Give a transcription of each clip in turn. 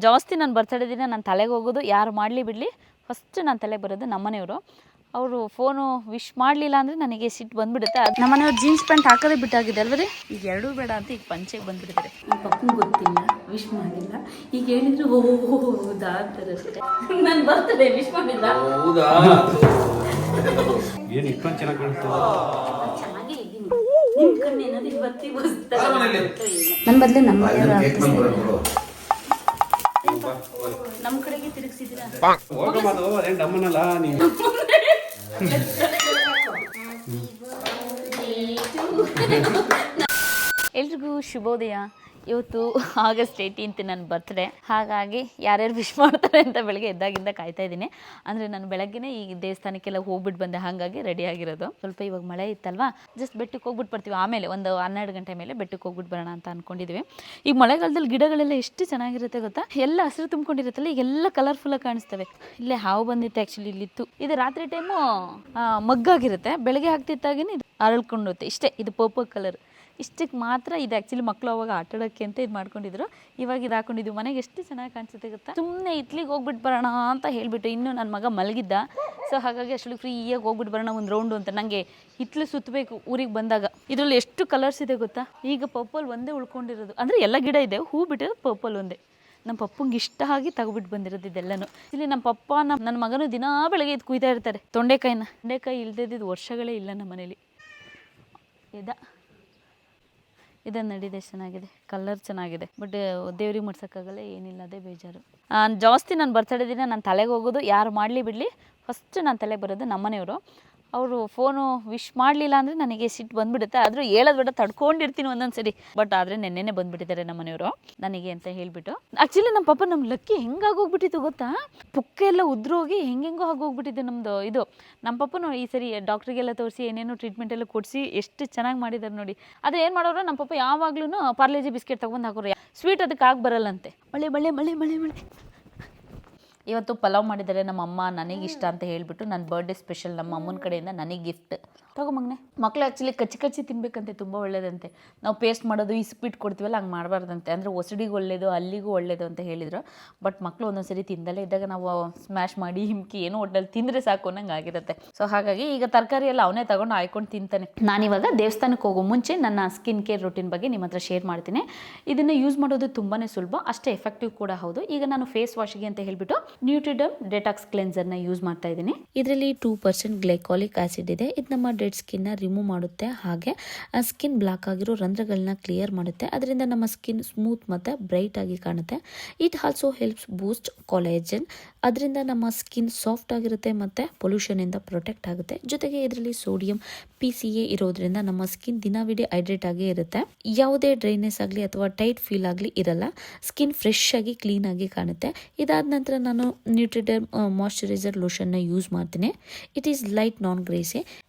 ಜಾಸ್ತಿ ನಾನು ಬರ್ತಡೇ ದಿನ ನನ್ನ ತಲೆಗೆ ಹೋಗೋದು, ಯಾರು ಮಾಡಲಿ ಬಿಡಲಿ ಫಸ್ಟ್ ನನ್ನ ತಲೆಗೆ ಬರೋದು ನಮ್ಮನೆಯವರು. ಅವರು ಫೋನು ವಿಶ್ ಮಾಡಲಿಲ್ಲ ಅಂದರೆ ನನಗೆ ಸಿಟ್ಟು ಬಂದುಬಿಡುತ್ತೆ. ನಮ್ಮನೆಯವ್ರು ಜೀನ್ಸ್ ಪ್ಯಾಂಟ್ ಹಾಕೋದೇ ಬಿಟ್ಟಾಗಿದೆ ಅಲ್ವರಿ. ಈಗ ಎರಡೂ ಬೇಡ ಅಂತ ಈಗ ಪಂಚೆಗೆ ಬಂದುಬಿಟ್ಟಿದ್ದಾರೆ. ಈ ಪಪ್ಪಂಗೆ ಗೊತ್ತಿಲ್ಲ, ವಿಶ್ ಮಾಡಿಲ್ಲ. ಈಗ ಹೇಳಿದ್ರು ಹೌದಾ ಅಂತಾರೆ ಅಷ್ಟೇ. ನಾನು ಬರ್ತಡೇ ವಿಶ್ ಮಾಡಿಲ್ಲ. ಚೆನ್ನಾಗೇ ಇದ್ದೀನಿ. ನಿಮ್ಮ ಕಣ್ಣೇನಾದ್ರು ಇವತ್ತಿಗೆ ನನ್ನ ಬದಲೇ ನಮ್ಮ ಕಡೆಗೆ ತಿರುಗಿಸಿದ್ದೀರಾ. ಎಲ್ರಿಗೂ ಶುಭೋದಯ. ಇವತ್ತು ಆಗಸ್ಟ್ 18 ನನ್ನ ಬರ್ತ್ಡೇ. ಹಾಗಾಗಿ ಯಾರ್ಯಾರು ವಿಶ್ ಮಾಡ್ತಾರೆ ಅಂತ ಬೆಳಗ್ಗೆ ಎದ್ದಾಗಿಂದ ಕಾಯ್ತಾ ಇದ್ದೀನಿ. ಅಂದರೆ ನಾನು ಬೆಳಗ್ಗೆನೇ ಈ ದೇವಸ್ಥಾನಕ್ಕೆಲ್ಲ ಹೋಗ್ಬಿಟ್ಟು ಬಂದೆ, ಹಾಗಾಗಿ ರೆಡಿ ಆಗಿರೋದು. ಸ್ವಲ್ಪ ಇವಾಗ ಮಳೆ ಇತ್ತಲ್ವಾ, ಜಸ್ಟ್ ಬೆಟ್ಟಕ್ಕೆ ಹೋಗ್ಬಿಟ್ಟು ಬರ್ತೀವಿ. ಆಮೇಲೆ ಒಂದು 12 ಗಂಟೆ ಮೇಲೆ ಬೆಟ್ಟಕ್ಕೆ ಹೋಗ್ಬಿಟ್ಟು ಬರೋಣ ಅಂತ ಅಂದ್ಕೊಂಡಿದ್ವಿ. ಈಗ ಮಳೆಗಾಲದಲ್ಲಿ ಗಿಡಗಳೆಲ್ಲ ಎಷ್ಟು ಚೆನ್ನಾಗಿರುತ್ತೆ ಗೊತ್ತಾ, ಎಲ್ಲ ಹಸಿರು ತುಂಬ್ಕೊಂಡಿರುತ್ತಲ್ಲ, ಈಗೆಲ್ಲ ಕಲರ್ಫುಲ್ಲಾಗಿ ಕಾಣಿಸ್ತವೆ. ಇಲ್ಲೇ ಹಾವು ಬಂದಿತ್ತು, ಆ್ಯಕ್ಚುಲಿ ಇಲ್ಲಿತ್ತು. ಇದು ರಾತ್ರಿ ಟೈಮು ಮಗ್ಗಾಗಿರುತ್ತೆ, ಬೆಳಗ್ಗೆ ಹಾಕ್ತಿತ್ತಾಗೇ ಇದು ಅರಳ್ಕೊಂಡೋಗುತ್ತೆ. ಇಷ್ಟೇ, ಇದು ಪರ್ಪಲ್ ಕಲರ್. ಇಷ್ಟಕ್ಕೆ ಮಾತ್ರ ಇದು. ಆ್ಯಕ್ಚುಲಿ ಮಕ್ಕಳು ಅವಾಗ ಆಟಾಡೋಕ್ಕೆ ಅಂತ ಇದು ಮಾಡ್ಕೊಂಡಿದ್ರು. ಇವಾಗ ಇದು ಹಾಕೊಂಡಿದ್ವಿ. ಮನೆಗೆ ಎಷ್ಟು ಚೆನ್ನಾಗಿ ಕಾಣಿಸುತ್ತೆ ಗೊತ್ತಾ. ಸುಮ್ಮನೆ ಇತ್ಲಿಗೆ ಹೋಗ್ಬಿಟ್ಟು ಬರೋಣ ಅಂತ ಹೇಳಿಬಿಟ್ಟು, ಇನ್ನೂ ನನ್ನ ಮಗ ಮಲಗಿದ್ದ. ಸೊ ಹಾಗಾಗಿ ಅಷ್ಟೊಂದು ಫ್ರೀಯಾಗಿ ಹೋಗ್ಬಿಟ್ಟು ಬರೋಣ ಒಂದು ರೌಂಡು ಅಂತ. ನನಗೆ ಹಿತ್ಲು ಸುತ್ತಬೇಕು ಊರಿಗೆ ಬಂದಾಗ. ಇದರಲ್ಲಿ ಎಷ್ಟು ಕಲರ್ಸ್ ಇದೆ ಗೊತ್ತಾ. ಈಗ ಪರ್ಪಲ್ ಒಂದೇ ಉಳ್ಕೊಂಡಿರೋದು, ಅಂದರೆ ಎಲ್ಲ ಗಿಡ ಇದೆ, ಹೂ ಬಿಟ್ಟಿರೋದು ಪರ್ಪಲ್ ಒಂದೇ. ನಮ್ಮ ಪಪ್ಪಂಗೆ ಇಷ್ಟ ಆಗಿ ತಗೊಬಿಟ್ಟು ಬಂದಿರೋದು ಇದೆಲ್ಲನೂ. ಇಲ್ಲಿ ನಮ್ಮ ಪಪ್ಪ ನನ್ನ ಮಗನೂ ದಿನಾ ಬೆಳಗ್ಗೆ ಇದು ಕುಯ್ತಾ ಇರ್ತಾರೆ ತೊಂಡೆಕಾಯಿ ಇಲ್ದಿದ್ದು ವರ್ಷಗಳೇ ಇಲ್ಲ ನಮ್ಮ ಮನೇಲಿ. ಇದನ್ನು ನಡೀದೆ, ಚೆನ್ನಾಗಿದೆ, ಕಲರ್ ಚೆನ್ನಾಗಿದೆ. ಬಟ್ ದೇವ್ರಿಗೆ ಮಾಡ್ಸೋಕ್ಕಾಗಲ್ಲ, ಏನಿಲ್ಲ, ಅದೇ ಬೇಜಾರು. ಜಾಸ್ತಿ ನಾನು ಬರ್ತಡೇ ದಿನ ನನ್ನ ತಲೆಗೆ ಹೋಗೋದು, ಯಾರು ಮಾಡಲಿ ಬಿಡಲಿ ಫಸ್ಟ್ ನನ್ನ ತಲೆಗೆ ಬರೋದು ನಮ್ಮನೆಯವರು. ಅವರು ಫೋನು ವಿಶ್ ಮಾಡಲಿಲ್ಲ ಅಂದರೆ ನನಗೆ ಸಿಟ್ಟು ಬಂದುಬಿಡುತ್ತೆ. ಆದರೂ ಹೇಳೋದು ಬೇಡ, ತಡ್ಕೊಂಡಿರ್ತೀನಿ ಒಂದೊಂದು ಸರಿ. ಬಟ್ ಆದರೆ ನೆನ್ನೆನೇ ಬಂದುಬಿಟ್ಟಿದ್ದಾರೆ ನಮ್ಮನೆಯವರು ನನಗೆ ಅಂತ ಹೇಳಿಬಿಟ್ಟು. ಆ್ಯಕ್ಚುಲಿ ನಮ್ಮ ಪಾಪ ನಮ್ಮ ಲಕ್ಕಿ ಹೆಂಗಾಗೋಗ್ಬಿಟ್ಟಿತ್ತು ಗೊತ್ತಾ, ಪುಕ್ಕ ಎಲ್ಲ ಉದ್ರೋಗಿ ಹೆಂಗೆಂಗೋ ಆಗೋಗ್ಬಿಟ್ಟಿದ್ದು ನಮ್ಮದು ಇದು. ನಮ್ಮ ಪಪ್ಪನೂ ಈ ಸರಿ ಡಾಕ್ಟ್ರಿಗೆಲ್ಲ ತೋರಿಸಿ ಏನೇನೋ ಟ್ರೀಟ್ಮೆಂಟ್ ಎಲ್ಲ ಕೊಡಿಸಿ ಎಷ್ಟು ಚೆನ್ನಾಗಿ ಮಾಡಿದ್ದಾರೆ ನೋಡಿ. ಆದರೆ ಏನು ಮಾಡೋರು, ನಮ್ಮ ಪಪ್ಪ ಯಾವಾಗ್ಲೂ ಪಾರ್ಲೇಜಿ ಬಿಸ್ಕೆಟ್ ತೊಗೊಂಡು ಹಾಕೋರು. ಸ್ವೀಟ್ ಅದಕ್ಕೆ ಆಗಿ ಬರಲ್ಲಂತೆ. ಮಳೆ ಇವತ್ತು ಪಲಾವ್ ಮಾಡಿದ್ದಾರೆ ನಮ್ಮ ಅಮ್ಮ, ನನಗಿಷ್ಟ ಅಂತ ಹೇಳಿಬಿಟ್ಟು. ನನ್ನ ಬರ್ಡೇ ಸ್ಪೆಷಲ್ ನಮ್ಮ ಅಮ್ಮನ ಕಡೆಯಿಂದ ನನಗೆ ಗಿಫ್ಟ್. ತಗೋ ಮಗನೆ. ಮಕ್ಕಳು ಆ್ಯಕ್ಚುಲಿ ಕಚ್ಚಿ ತಿನ್ನಬೇಕಂತೆ, ತುಂಬ ಒಳ್ಳೇದಂತೆ. ನಾವು ಪೇಸ್ಟ್ ಮಾಡೋದು ಇಸ್ಬಿಟ್ಟು ಕೊಡ್ತೀವಲ್ಲ, ಹಂಗೆ ಮಾಡಬಾರ್ದಂತೆ. ಅಂದರೆ ಒಸಡಿಗೆ ಒಳ್ಳೇದು, ಅಲ್ಲಿಗೂ ಒಳ್ಳೇದು ಅಂತ ಹೇಳಿದರು. ಬಟ್ ಮಕ್ಕಳು ಒಂದೊಂದು ಸರಿ ತಿಂದಲೇ ಇದ್ದಾಗ ನಾವು ಸ್ಮ್ಯಾಶ್ ಮಾಡಿ ಹಿಮ್ಕಿ ಏನೋ ಒಟ್ಟಲ್ಲಿ ತಿಂದರೆ ಸಾಕು ಅನ್ನಂಗೆ ಆಗಿರುತ್ತೆ. ಸೊ ಹಾಗಾಗಿ ಈಗ ತರಕಾರಿ ಎಲ್ಲ ಅವನೇ ತಗೊಂಡು ಹಾಯ್ಕೊಂಡು ತಿಂತಾನೆ. ನಾನಿವಾಗ ದೇವಸ್ಥಾನಕ್ಕೆ ಹೋಗೋ ಮುಂಚೆ ನನ್ನ ಸ್ಕಿನ್ ಕೇರ್ ರೂಟೀನ್ ಬಗ್ಗೆ ನಿಮ್ಮ ಹತ್ರ ಶೇರ್ ಮಾಡ್ತೀನಿ. ಇದನ್ನು ಯೂಸ್ ಮಾಡೋದು ತುಂಬಾ ಸುಲಭ, ಅಷ್ಟೇ ಎಫೆಕ್ಟಿವ್ ಕೂಡ ಹೌದು. ಈಗ ನಾನು ಫೇಸ್ ವಾಶ್ಗೆ ಅಂತ ಹೇಳಿಬಿಟ್ಟು ನ್ಯೂಟ್ರಿಡರ್ಮ್ ಡೆಟಾಕ್ಸ್ ಕ್ಲೆನ್ಸರ್ನ ಯೂಸ್ ಮಾಡ್ತಾ ಇದ್ದೀನಿ. ಇದರಲ್ಲಿ 2% ಗ್ಲೈಕಾಲಿಕ್ ಆಸಿಡ್ ಇದೆ. ಇದು ನಮ್ಮ ಡೆಡ್ ಸ್ಕಿನ್ನ ರಿಮೂವ್ ಮಾಡುತ್ತೆ, ಹಾಗೆ ಸ್ಕಿನ್ ಬ್ಲಾಕ್ ಆಗಿರೋ ರಂಧ್ರಗಳನ್ನ ಕ್ಲಿಯರ್ ಮಾಡುತ್ತೆ. ಅದರಿಂದ ನಮ್ಮ ಸ್ಕಿನ್ ಸ್ಮೂತ್ ಮತ್ತು ಬ್ರೈಟ್ ಆಗಿ ಕಾಣುತ್ತೆ. It also helps Boost collagen. ಅದರಿಂದ ನಮ್ಮ ಸ್ಕಿನ್ ಸಾಫ್ಟ್ ಆಗಿರುತ್ತೆ ಮತ್ತು ಪೊಲ್ಯೂಷನಿಂದ ಪ್ರೊಟೆಕ್ಟ್ ಆಗುತ್ತೆ. ಜೊತೆಗೆ ಇದರಲ್ಲಿ ಸೋಡಿಯಂ PCA ಇರೋದ್ರಿಂದ ನಮ್ಮ ಸ್ಕಿನ್ ದಿನವಿಡೀ ಹೈಡ್ರೇಟ್ ಆಗಿ ಇರುತ್ತೆ. ಯಾವುದೇ ಡ್ರೈನೆಸ್ ಆಗಲಿ ಅಥವಾ ಟೈಟ್ ಫೀಲ್ ಆಗಲಿ ಇರಲ್ಲ. ಸ್ಕಿನ್ ಫ್ರೆಶ್ ಆಗಿ ಕ್ಲೀನ್ ಆಗಿ ಕಾಣುತ್ತೆ. ಇದಾದ ನಂತರ ನಾನು ನ್ಯೂಟ್ರಿಡರ್ಮ್ ಮಾಯಶ್ಚರೈಸರ್ ಲೋಷನ್ನ ಯೂಸ್ ಮಾಡ್ತೀನಿ. ಇಟ್ ಈಸ್ ಲೈಟ್ ನಾನ್ ಗ್ರೇಸಿ.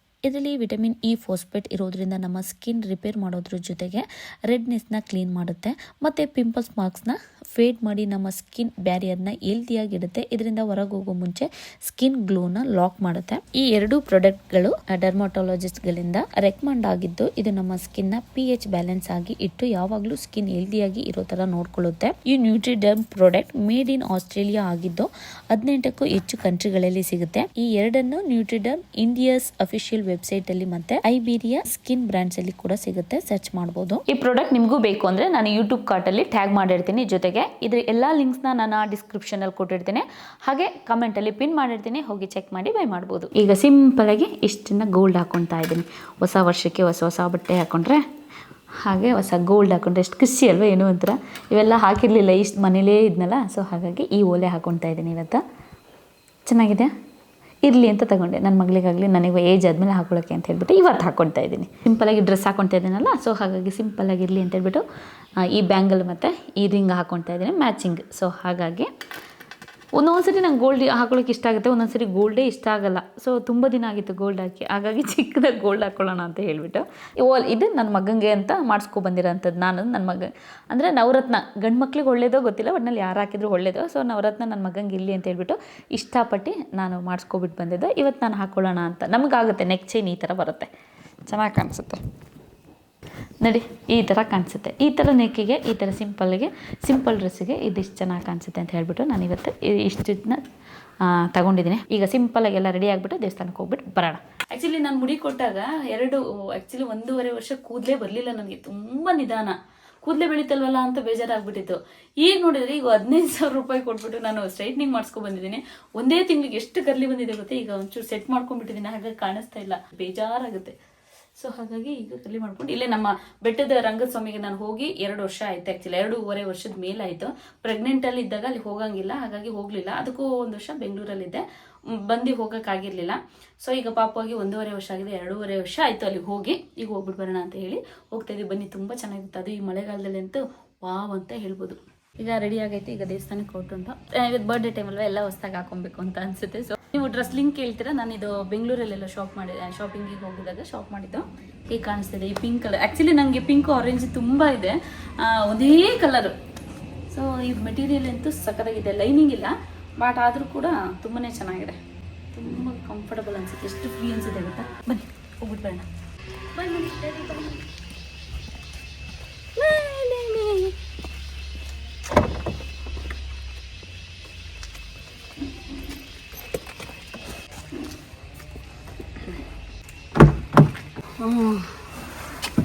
ಇದರಲ್ಲಿ ವಿಟಮಿನ್ E ಫಾಸ್ಫೇಟ್ ಇರೋದ್ರಿಂದ ನಮ್ಮ ಸ್ಕಿನ್ ರಿಪೇರ್ ಮಾಡೋದ್ರ ಜೊತೆಗೆ ರೆಡ್ನೆಸ್ನ ಕ್ಲೀನ್ ಮಾಡುತ್ತೆ ಮತ್ತು ಪಿಂಪಲ್ಸ್ ಮಾರ್ಕ್ಸ್ನ ಫೇಡ್ ಮಾಡಿ ನಮ್ಮ ಸ್ಕಿನ್ ಬ್ಯಾರಿಯರ್ನ ಹೆಲ್ತಿಯಾಗಿಡುತ್ತೆ. ಇದರಿಂದ ಹೊರಗೆ ಹೋಗೋ ಮುಂಚೆ ಸ್ಕಿನ್ ಗ್ಲೋನ ಲಾಕ್ ಮಾಡುತ್ತೆ. ಈ ಎರಡು ಪ್ರಾಡಕ್ಟ್ಗಳು ಡರ್ಮಾಟೊಲಾಜಿಸ್ಟ್ಗಳಿಂದ ರೆಕಮೆಂಡ್ ಆಗಿದ್ದು, ಇದು ನಮ್ಮ ಸ್ಕಿನ್ನ pH ಬ್ಯಾಲೆನ್ಸ್ ಆಗಿ ಇಟ್ಟು ಯಾವಾಗಲೂ ಸ್ಕಿನ್ ಹೆಲ್ದಿಯಾಗಿ ಇರೋ ಥರ ನೋಡ್ಕೊಳ್ಳುತ್ತೆ. ಈ ನ್ಯೂಟ್ರಿಡರ್ಮ್ ಪ್ರಾಡಕ್ಟ್ ಮೇಡ್ ಇನ್ ಆಸ್ಟ್ರೇಲಿಯಾ ಆಗಿದ್ದು 18ಕ್ಕೂ ಹೆಚ್ಚು ಕಂಟ್ರಿಗಳಲ್ಲಿ ಸಿಗುತ್ತೆ. ಈ ಎರಡನ್ನು ನ್ಯೂಟ್ರಿಡರ್ಮ್ ಇಂಡಿಯಾಸ್ ಅಫಿಷಿಯಲ್ ವೆಬ್ಸೈಟ್ ಅಲ್ಲಿ ಮತ್ತೆ ಐಬೀರಿಯಾ ಸ್ಕಿನ್ ಬ್ರಾಂಡ್ಸ್ ಅಲ್ಲಿ ಕೂಡ ಸಿಗುತ್ತೆ, ಸರ್ಚ್ ಮಾಡಬಹುದು. ಈ ಪ್ರಾಡಕ್ಟ್ ನಿಮಗೂ ಬೇಕು ಅಂದ್ರೆ ನಾನು ಯೂಟ್ಯೂಬ್ ಕಾರ್ಟ್ ಅಲ್ಲಿ ಟ್ಯಾಗ್ ಮಾಡಿರ್ತೀನಿ. ಜೊತೆಗೆ ಇದ್ರ ಎಲ್ಲಾ ಲಿಂಕ್ಸ್ ನಾನು ಡಿಸ್ಕ್ರಿಪ್ಷನ್ ಅಲ್ಲಿ ಕೊಟ್ಟಿರ್ತೀನಿ, ಹಾಗೆ ಕಮೆಂಟ್ ಅಲ್ಲಿ ಪಿನ್ ಮಾಡಿರ್ತೀನಿ, ಹೋಗಿ ಚೆಕ್ ಮಾಡಿ ಬೈ ಮಾಡಬಹುದು. ಈಗ ಸಿಂಪಲ್ ಆಗಿ ಇಷ್ಟನ್ನ ಗೋಲ್ಡ್ ಹಾಕೊಳ್ತಾ ಇದ್ದೀನಿ. ಹೊಸ ವರ್ಷಕ್ಕೆ ಹೊಸ ಬಟ್ಟೆ ಹಾಕೊಂಡ್ರೆ ಹಾಗೆ ಹೊಸ ಗೋಲ್ಡ್ ಹಾಕೊಂಡ್ರೆ ಎಷ್ಟು ಖುಷಿ ಅಲ್ವಾ, ಏನೋ ಒಂಥರ. ಇವೆಲ್ಲ ಹಾಕಿರ್ಲಿಲ್ಲ, ಇಷ್ಟು ಮನೇಲೇ ಇದ್ನಲ್ಲ, ಸೊ ಹಾಗಾಗಿ ಈ ಓಲೆ ಹಾಕೊಳ್ತಾ ಇದ್ದೀನಿ. ಇವತ್ತು ಚೆನ್ನಾಗಿದೆ, ಇರಲಿ ಅಂತ ತಗೊಂಡೆ. ನನ್ನ ಮಗಳಿಗಾಗಲಿ ನನಗೆ ಏಜ್ ಆದಮೇಲೆ ಹಾಕೊಳ್ಳೋಕ್ಕೆ ಅಂತ ಹೇಳ್ಬಿಟ್ಟು ಇವತ್ತು ಹಾಕ್ಕೊಳ್ತಾ ಇದ್ದೀನಿ. ಸಿಂಪಲಾಗಿ ಡ್ರೆಸ್ ಹಾಕ್ಕೊಳ್ತಾ ಇದ್ದೀನಲ್ಲ, ಸೊ ಹಾಗಾಗಿ ಸಿಂಪಲಾಗಿ ಇರಲಿ ಅಂತ ಹೇಳ್ಬಿಟ್ಟು ಈ ಬ್ಯಾಂಗಲ್ ಮತ್ತು ಈ ರಿಂಗ್ ಹಾಕ್ಕೊಳ್ತಾ ಇದ್ದೀನಿ ಮ್ಯಾಚಿಂಗ್. ಸೊ ಹಾಗಾಗಿ ಒಂದೊಂದ್ಸರಿ ನಂಗೆ ಗೋಲ್ಡ್ ಹಾಕೊಳ್ಳೋಕೆ ಇಷ್ಟ ಆಗುತ್ತೆ, ಒಂದೊಂದ್ಸರಿ ಗೋಲ್ಡೇ ಇಷ್ಟ ಆಗಲ್ಲ. ಸೊ ತುಂಬ ದಿನ ಆಗಿತ್ತು ಗೋಲ್ಡ್ ಹಾಕಿ, ಹಾಗಾಗಿ ಚಿಕ್ಕದಾಗಿ ಗೋಲ್ಡ್ ಹಾಕ್ಕೊಳ್ಳೋಣ ಅಂತ ಹೇಳ್ಬಿಟ್ಟು ಇದು ನನ್ನ ಮಗನಿಗೆ ಅಂತ ಮಾಡಿಸ್ಕೊಬಂದಿರೋಂಥದ್ದು. ನಾನು ನನ್ನ ಮಗ ಅಂದರೆ ನವರತ್ನ, ಗಂಡು ಮಕ್ಳಿಗೆ ಒಳ್ಳೇದೋ ಗೊತ್ತಿಲ್ಲ, ಒಟ್ಟಿನಲ್ಲಿ ಯಾರು ಹಾಕಿದ್ರು ಒಳ್ಳೇದು. ಸೊ ನವರತ್ನ ನನ್ನ ಮಗನಿಗೆ ಇರಲಿ ಅಂತ ಹೇಳ್ಬಿಟ್ಟು ಇಷ್ಟಪಟ್ಟು ನಾನು ಮಾಡಿಸ್ಕೊಬಿಟ್ಟು ಬಂದಿದ್ದೆ. ಇವತ್ತು ನಾನು ಹಾಕ್ಕೊಳ್ಳೋಣ ಅಂತ. ನಮಗಾಗುತ್ತೆ, ನೆಕ್ ಚೈನ್ ಈ ಥರ ಬರುತ್ತೆ, ಚೆನ್ನಾಗಿ ಕಾಣಿಸುತ್ತೆ. ನೋಡಿ ಈ ಥರ ಕಾಣಿಸುತ್ತೆ. ಈ ಥರ ನೆಕ್ಕಿಗೆ ಈ ಥರ ಸಿಂಪಲ್ ಡ್ರೆಸ್ಸಿಗೆ ಇದಿಷ್ಟು ಚೆನ್ನಾಗಿ ಕಾಣಿಸುತ್ತೆ ಅಂತ ಹೇಳ್ಬಿಟ್ಟು ನಾನು ಇವತ್ತು ಇಷ್ಟನ್ನ ತಗೊಂಡಿದ್ದೀನಿ. ಈಗ ಸಿಂಪಲಾಗಿ ಎಲ್ಲ ರೆಡಿ ಆಗಿಬಿಟ್ಟು ದೇವಸ್ಥಾನಕ್ಕೆ ಹೋಗ್ಬಿಟ್ಟು ಬರೋಣ. ಆ್ಯಕ್ಚುಲಿ ನಾನು ಮುಡಿ ಕೊಟ್ಟಾಗ 1.5 ವರ್ಷ ಕೂದಲೇ ಬರಲಿಲ್ಲ ನನಗೆ. ತುಂಬ ನಿಧಾನ ಕೂದಲೇ ಬೆಳೀತಲ್ವಲ್ಲ ಅಂತ ಬೇಜಾರಾಗ್ಬಿಟ್ಟಿತ್ತು. ಈಗ ನೋಡಿದ್ರೆ ಈಗ 15,000 ರೂಪಾಯಿ ಕೊಟ್ಬಿಟ್ಟು ನಾನು ಸ್ಟ್ರೈಟ್ನಿಂಗ್ ಮಾಡಿಸ್ಕೊಂಡು ಬಂದಿದ್ದೀನಿ. ಒಂದೇ ತಿಂಗಳಿಗೆ ಎಷ್ಟು ಕರ್ಲಿ ಬಂದಿದೆ ಗೊತ್ತಾ. ಈಗ ಒಂಚೂರು ಸೆಟ್ ಮಾಡ್ಕೊಂಡ್ಬಿಟ್ಟಿದ್ದೀನಿ, ಹಾಗಾಗಿ ಕಾಣಿಸ್ತಾ ಇಲ್ಲ, ಬೇಜಾರಾಗುತ್ತೆ. ಸೊ ಹಾಗಾಗಿ ಈಗ ಕರ್ಲಿ ಮಾಡ್ಕೊಂಡು ಇಲ್ಲೇ ನಮ್ಮ ಬೆಟ್ಟದ ರಂಗದ ಸ್ವಾಮಿಗೆ ನಾನು ಹೋಗಿ 2 ವರ್ಷ ಆಯ್ತು. ಆ್ಯಕ್ಚುಲಿ 2.5 ವರ್ಷದ ಮೇಲಾಯಿತು. ಪ್ರೆಗ್ನೆಂಟಲ್ಲಿ ಇದ್ದಾಗ ಅಲ್ಲಿ ಹೋಗಂಗಿಲ್ಲ, ಹಾಗಾಗಿ ಹೋಗಲಿಲ್ಲ. ಅದಕ್ಕೂ 1 ವರ್ಷ ಬೆಂಗಳೂರಲ್ಲಿದ್ದೆ, ಬಂದು ಹೋಗೋಕ್ಕಾಗಿರಲಿಲ್ಲ. ಸೊ ಈಗ ಪಾಪವಾಗಿ 1.5 ವರ್ಷ ಆಗಿದೆ, 2.5 ವರ್ಷ ಆಯಿತು ಅಲ್ಲಿಗೆ ಹೋಗಿ. ಈಗ ಹೋಗ್ಬಿಟ್ಟು ಬರೋಣ ಅಂತ ಹೇಳಿ ಹೋಗ್ತಾ ಇದ್ದೀವಿ. ಬನ್ನಿ, ತುಂಬ ಚೆನ್ನಾಗಿರುತ್ತೆ. ಅದು ಈ ಮಳೆಗಾಲದಲ್ಲಿ ಅಂತೂ ವಾವ್ ಅಂತ ಹೇಳ್ಬೋದು. ಈಗ ರೆಡಿ ಆಗೈತೆ, ಈಗ ದೇವಸ್ಥಾನಕ್ಕೆ ಹೊರಟುಂಟು. ಇವತ್ತು ಬರ್ಡೇ ಟೈಮಲ್ವ ಎಲ್ಲ ಹೊಸ್ದಾಗಿ ಹಾಕೊಬೇಕು ಅಂತ ಅನಿಸುತ್ತೆ. ಸೊ ನೀವು ಡ್ರೆಸ್ ಲಿಂಕ್ ಕೇಳ್ತೀರಾ, ನಾನು ಇದು ಬೆಂಗಳೂರಲ್ಲೆಲ್ಲ ಶಾಪಿಂಗಿಗೆ ಹೋಗಿದಾಗ ಶಾಪ್ ಮಾಡಿದ್ದು. ಈಗ ಕಾಣಿಸ್ತಿದೆ ಈ ಪಿಂಕ್ ಕಲರ್. ಆ್ಯಕ್ಚುಲಿ ನನಗೆ ಪಿಂಕ್ ಆರೆಂಜ್ ತುಂಬ ಇದೆ, ಒಂದೇ ಕಲರು. ಸೊ ಈ ಮೆಟೀರಿಯಲ್ ಅಂತೂ ಸಖತ್ತಾಗಿದೆ, ಲೈನಿಂಗ್ ಇಲ್ಲ, ಬಟ್ ಆದರೂ ಕೂಡ ತುಂಬಾ ಚೆನ್ನಾಗಿದೆ, ತುಂಬ ಕಂಫರ್ಟಬಲ್ ಅನಿಸುತ್ತೆ. ಎಷ್ಟು ಫ್ರೀ ಅನಿಸುತ್ತೆ ಗೊತ್ತಾ. ಬನ್ನಿ ಹೋಗ್ಬಿಟ್ಟು ಬರೋಣ. ಬನ್ನಿ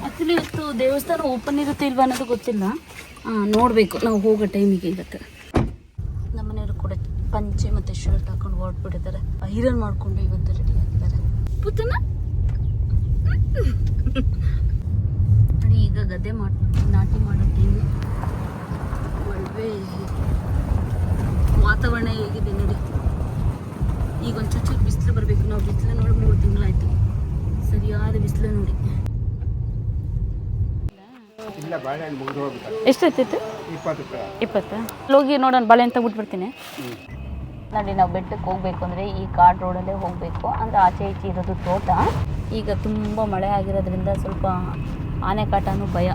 ಆ್ಯಕ್ಚುಲಿ ಇವತ್ತು ದೇವಸ್ಥಾನ ಓಪನ್ ಇರುತ್ತೆ ಇಲ್ವಾ ಅನ್ನೋದು ಗೊತ್ತಿಲ್ಲ, ನೋಡಬೇಕು ನಾವು ಹೋಗೋ ಟೈಮಿಗೆ. ಇವತ್ತು ನಮ್ಮನೆಯವರು ಕೂಡ ಪಂಚೆ ಮತ್ತು ಶರ್ಟ್ ಹಾಕೊಂಡು ಹೊರಟ್ಬಿಟ್ಟಿದ್ದಾರೆ. ಐರನ್ ಮಾಡಿಕೊಂಡು ಇವತ್ತು ರೆಡಿ ಆಗಿದ್ದಾರೆ. ಪುತ್ತನ ನೋಡಿ, ಈಗ ಗದ್ದೆ ನಾಟಿ ಮಾಡೋ ಟೈಮು. ಒಳ್ಳೆ ವಾತಾವರಣ ಹೇಗಿದೆ ನೋಡಿ. ಈಗ ಒಂದು ಚೂರು ಬಿಸಿಲು ಬರಬೇಕು. ನಾವು ಬಿಸಿಲು ನೋಡಿ 3 ತಿಂಗಳಾಯಿತು, ಸರಿಯಾದ ಬಿಸಿಲು ನೋಡಿ. ಎಷ್ಟಾಯ್ತಿತ್ತು? 20. ಹೋಗಿ ನೋಡೋಣ, ಬಾಳೆಹಣ್ಣು ತಗೊಬಿಟ್ಬಿಡ್ತೀನಿ. ನೋಡಿ, ನಾವು ಬೆಟ್ಟಕ್ಕೆ ಹೋಗ್ಬೇಕು ಅಂದರೆ ಈ ಕಾಡ್ ರೋಡಲ್ಲೇ ಹೋಗಬೇಕು. ಅಂದರೆ ಆಚೆ ಈಚೆ ಇರೋದು ತೋಟ. ಈಗ ತುಂಬ ಮಳೆ ಆಗಿರೋದ್ರಿಂದ ಸ್ವಲ್ಪ ಆನೆ ಕಾಟನೂ ಭಯ,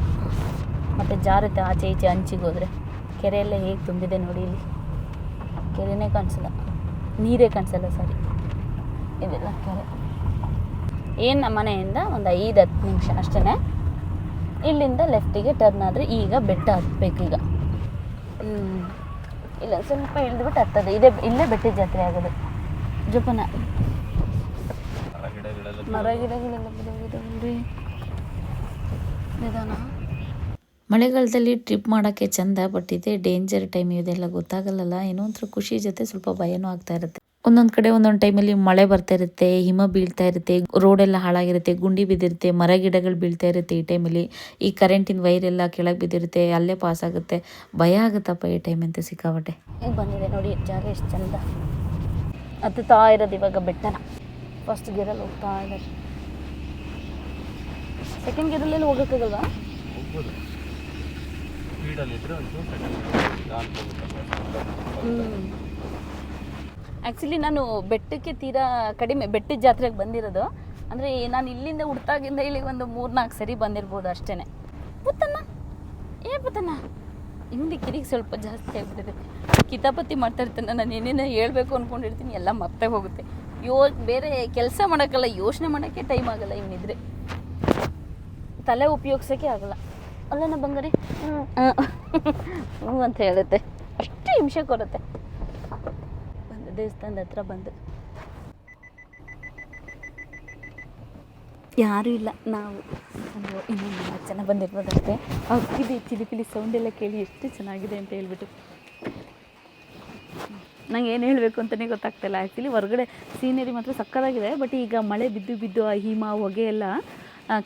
ಮತ್ತು ಜಾರುತ್ತೆ ಆಚೆ ಈಚೆ ಹಂಚಿಗೆ ಹೋದರೆ. ಕೆರೆಯಲ್ಲೇ ಹೇಗೆ ತುಂಬಿದೆ ನೋಡಿ, ಇಲ್ಲಿ ಕೆರೆನೇ ಕಾಣಿಸಲ್ಲ, ನೀರೇ ಕಾಣಿಸಲ್ಲ. ಸಾರಿ, ಇದೆಲ್ಲ ಕೆರೆ. ಏನು ನಮ್ಮ ಮನೆಯಿಂದ ಒಂದು 5-10 ನಿಮಿಷ ಅಷ್ಟೇ. ಇಲ್ಲಿಂದ ಲೆಫ್ಟಿಗೆ ಟರ್ನ್ ಆದರೆ ಈಗ ಬೆಟ್ಟ ಹತ್ಬೇಕು. ಈಗ ಇಲ್ಲ ಸ್ವಲ್ಪ ಇಳಿದ್ಬಿಟ್ಟು ಹತ್ತದ ಇಲ್ಲೇ ಬೆಟ್ಟದ ಜಾತ್ರೆ ಆಗೋದು. ಜೋಪಾನ, ಮರ ಗಿಡಗಳೆಲ್ಲ ಬಿಡೋದ್ರಿ ನಿಧಾನ. ಮಳೆಗಾಲದಲ್ಲಿ ಟ್ರಿಪ್ ಮಾಡೋಕ್ಕೆ ಚಂದ, ಬಟ್ ಇದೇ ಡೇಂಜರ್ ಟೈಮ್. ಇದೆಲ್ಲ ಗೊತ್ತಾಗಲ್ಲ, ಏನೋ ಒಂಥರ ಖುಷಿ ಜೊತೆ ಸ್ವಲ್ಪ ಭಯನೂ ಆಗ್ತಾ ಇರುತ್ತೆ. ಒಂದೊಂದು ಕಡೆ ಒಂದೊಂದು ಟೈಮಲ್ಲಿ ಮಳೆ ಬರ್ತಾ ಇರುತ್ತೆ, ಹಿಮ ಬೀಳ್ತಾ ಇರುತ್ತೆ, ರೋಡೆಲ್ಲ ಹಾಳಾಗಿರುತ್ತೆ, ಗುಂಡಿ ಬಿದ್ದಿರುತ್ತೆ, ಮರ ಗಿಡಗಳು ಬೀಳ್ತಾ ಇರುತ್ತೆ. ಈ ಟೈಮಲ್ಲಿ ಈ ಕರೆಂಟಿನ ವೈರ್ ಎಲ್ಲ ಕೆಳಗೆ ಬಿದ್ದಿರುತ್ತೆ, ಅಲ್ಲೇ ಪಾಸ್ ಆಗುತ್ತೆ. ಭಯ ಆಗುತ್ತಪ್ಪ ಈ ಟೈಮ್ ಅಂತ ಸಿಕ್ಕಾಬಟ್ಟೆ. ಈಗ ಬಂದಿದೆ ನೋಡಿ ಜಾಗ ಎಷ್ಟು ಚಂದ. ಹತ್ತುತ್ತಾ ಇರೋದು ಇವಾಗ ಬೆಟ್ಟನ. ಫಸ್ಟ್ ಗೇರಲ್ಲಿ ಹೋಗ್ತಾ ಇದ್ದಾರೆ, ಸೆಕೆಂಡ್ ಗೇರಲ್ಲೆಲ್ಲ ಹೋಗೋಕ್ಕಾಗಲ್ವಾ? ಆ್ಯಕ್ಚುಲಿ ನಾನು ಬೆಟ್ಟಕ್ಕೆ ತೀರಾ ಕಡಿಮೆ ಬೆಟ್ಟದ ಜಾತ್ರೆಗೆ ಬಂದಿರೋದು. ಅಂದರೆ ನಾನು ಇಲ್ಲಿಂದ ಹುಡ್ತಾಗಿಂದ ಇಲ್ಲಿಗೆ ಒಂದು 3-4 ಸರಿ ಬಂದಿರ್ಬೋದು ಅಷ್ಟೇ. ಪುತ್ತಣ್ಣ ಪುತ್ತಣ್ಣ ಹಿಂದೆ ಕಿರಿಗೆ ಸ್ವಲ್ಪ ಜಾಸ್ತಿ ಆಗಿಬಿಟ್ಟಿದೆ. ಕಿತಾಪತಿ ಮಾಡ್ತಾ ಇರ್ತಾನೆ, ನಾನು ಏನೇನೋ ಹೇಳ್ಬೇಕು ಅಂದ್ಕೊಂಡಿರ್ತೀನಿ, ಎಲ್ಲ ಮರ್ತೇ ಹೋಗುತ್ತೆ. ಬೇರೆ ಕೆಲಸ ಮಾಡೋಕ್ಕಲ್ಲ, ಯೋಚನೆ ಮಾಡೋಕ್ಕೆ ಟೈಮ್ ಆಗೋಲ್ಲ. ಇವನಿದ್ರೆ ತಲೆ ಉಪಯೋಗಿಸೋಕ್ಕೆ ಆಗಲ್ಲ. ಅಲ್ಲನ ಬಂಗಾರಿ ಹ್ಞೂ ಅಂತ ಹೇಳುತ್ತೆ, ಅಷ್ಟು ಹಿಂಸೆ ಕೊಡುತ್ತೆ. ಬಂದು ದೇವಸ್ಥಾನದ ಹತ್ರ ಬಂದು ಯಾರೂ ಇಲ್ಲ, ನಾವು ಇನ್ನೂ 4 ಜನ ಬಂದಿರ್ಬೋದಷ್ಟೇ. ಅವ್ರಿಗಿದೆ ಚಿಲಿಪಿಲಿ ಸೌಂಡ್ ಎಲ್ಲ ಕೇಳಿ ಎಷ್ಟು ಚೆನ್ನಾಗಿದೆ ಅಂತ ಹೇಳ್ಬಿಟ್ಟು ನಂಗೆ ಏನು ಹೇಳಬೇಕು ಅಂತಲೇ ಗೊತ್ತಾಗ್ತಾಯಿಲ್ಲ. ಆ್ಯಕ್ಚುಲಿ ಹೊರಗಡೆ ಸೀನರಿ ಮಾತ್ರ ಸಕ್ಕತ್ತಾಗಿದೆ, ಬಟ್ ಈಗ ಮಳೆ ಬಿದ್ದು ಆ ಹಿಮ ಹೊಗೆ ಎಲ್ಲ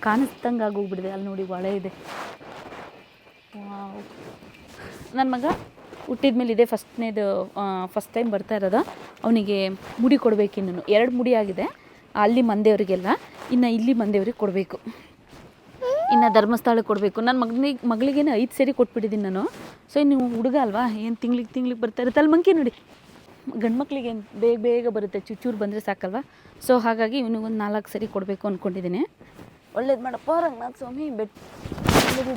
ಕಾಣಿಸ್ದಂಗೆ ಆಗೋಗ್ಬಿಟ್ಟಿದೆ. ಅಲ್ಲಿ ನೋಡಿ ಹೊಳೆ ಇದೆ. ನನ್ನ ಮಗ ಹುಟ್ಟಿದ ಮೇಲೆ ಇದೆ ಫಸ್ಟ್ ಟೈಮ್ ಬರ್ತಾ ಇರೋದು. ಅವನಿಗೆ ಮುಡಿ ಕೊಡಬೇಕಿನ್ನು 2 ಮುಡಿ ಆಗಿದೆ, ಅಲ್ಲಿ ಮಂದೇವರಿಗೆಲ್ಲ. ಇನ್ನು ಇಲ್ಲಿ ಮಂದೇವ್ರಿಗೆ ಕೊಡಬೇಕು, ಇನ್ನು ಧರ್ಮಸ್ಥಳಕ್ಕೆ ಕೊಡಬೇಕು. ನನ್ನ ಮಗಳಿಗೇನು 5 ಸರಿ ಕೊಟ್ಬಿಟ್ಟಿದ್ದೀನಿ ನಾನು. ಸೊ ಇನ್ನು ಹುಡುಗ ಅಲ್ವಾ, ಏನು ತಿಂಗ್ಳಿಗೆ ಬರ್ತಾ ಇರುತ್ತೆ. ಅಲ್ಲಿ ಮಂಕಿ ನೋಡಿ, ಗಂಡು ಮಕ್ಳಿಗೆ ಏನು ಬೇಗ ಬರುತ್ತೆ, ಚೂರು ಬಂದರೆ ಸಾಕಲ್ವ. ಸೊ ಹಾಗಾಗಿ ಇವನಿಗೊಂದು 4 ಸರಿ ಕೊಡಬೇಕು ಅಂದ್ಕೊಂಡಿದ್ದೀನಿ. ಒಳ್ಳೇದು ಮಾಡಪ್ಪ ರಂಗನಾಥ ಸ್ವಾಮಿ,